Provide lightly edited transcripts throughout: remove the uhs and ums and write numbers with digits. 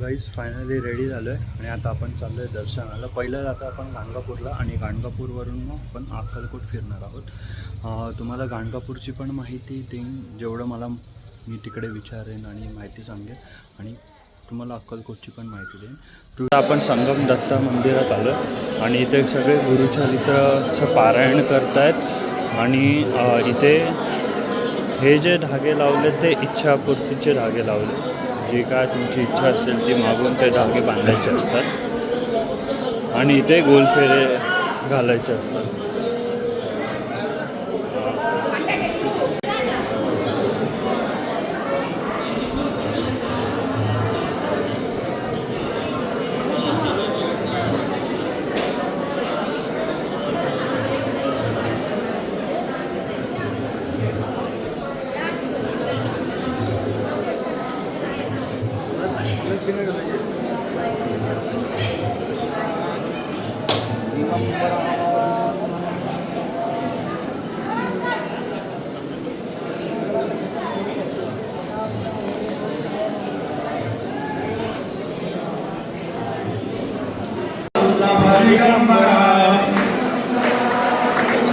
Guys finally ready झालो आहे आणि आता आपण चाललो आहे दर्शनाला. पहिलं जातो आपण गाणगापूरला आणि गाणगापूरवरून मग आपण अक्कलकोट फिरणार आहोत. तुम्हाला गाणगापूरची पण माहिती देईन जेवढं मला मी तिकडे विचारेन आणि माहिती सांगेन आणि तुम्हाला अक्कलकोटची पण माहिती देईन. तुला आपण संगम दत्त मंदिरात आलो आणि इथे सगळे गुरुचरित्राचं पारायण करत आहेत आणि इथे हे जे धागे लावले ते इच्छापूर्तीचे धागे लावले. जी काय तुमची इच्छा असेल ती मागून ते धागे बांधायचे असतात आणि इथे गोलफेरे घालायचे असतात.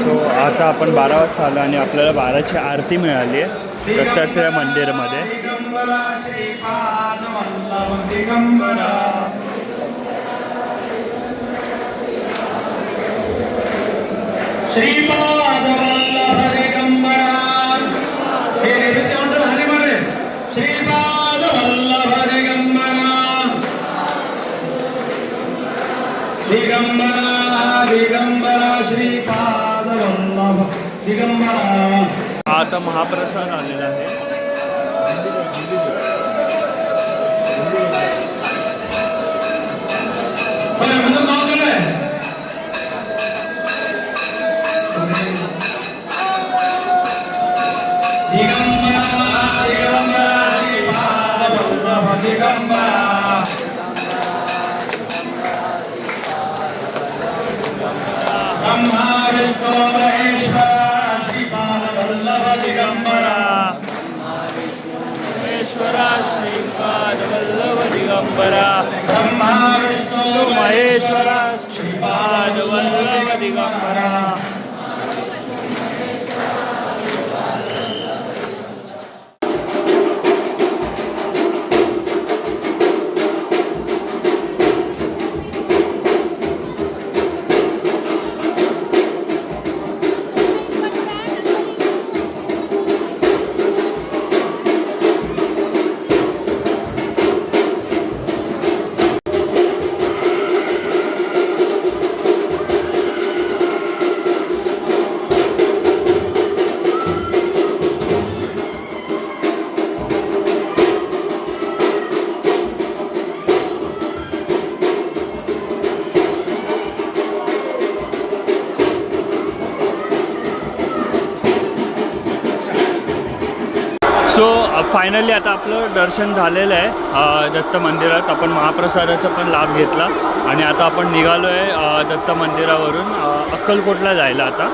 सो आता आपण 12 वाजता आलो आणि आपल्याला 12ची आरती मिळाली आहे दत्तात्रय मंदिरमध्ये. श्रीपाद वल्लभ दिगंबरा श्रीपाद वल्लभ दिगंबरा दिगंबरा दिगंबरा श्रीपाद वल्लभ दिगंबरा. आता महाप्रसाद आलेला आहे. महेश्वरा श्रीपाद वल्लभ दिगंबरा. सो फायनली आता आपलं दर्शन झालेलं आहे दत्त मंदिरात. आपण महाप्रसादाचा पण लाभ घेतला आणि आता आपण निघालो आहे दत्त मंदिरावरून अक्कलकोटला जायला. आता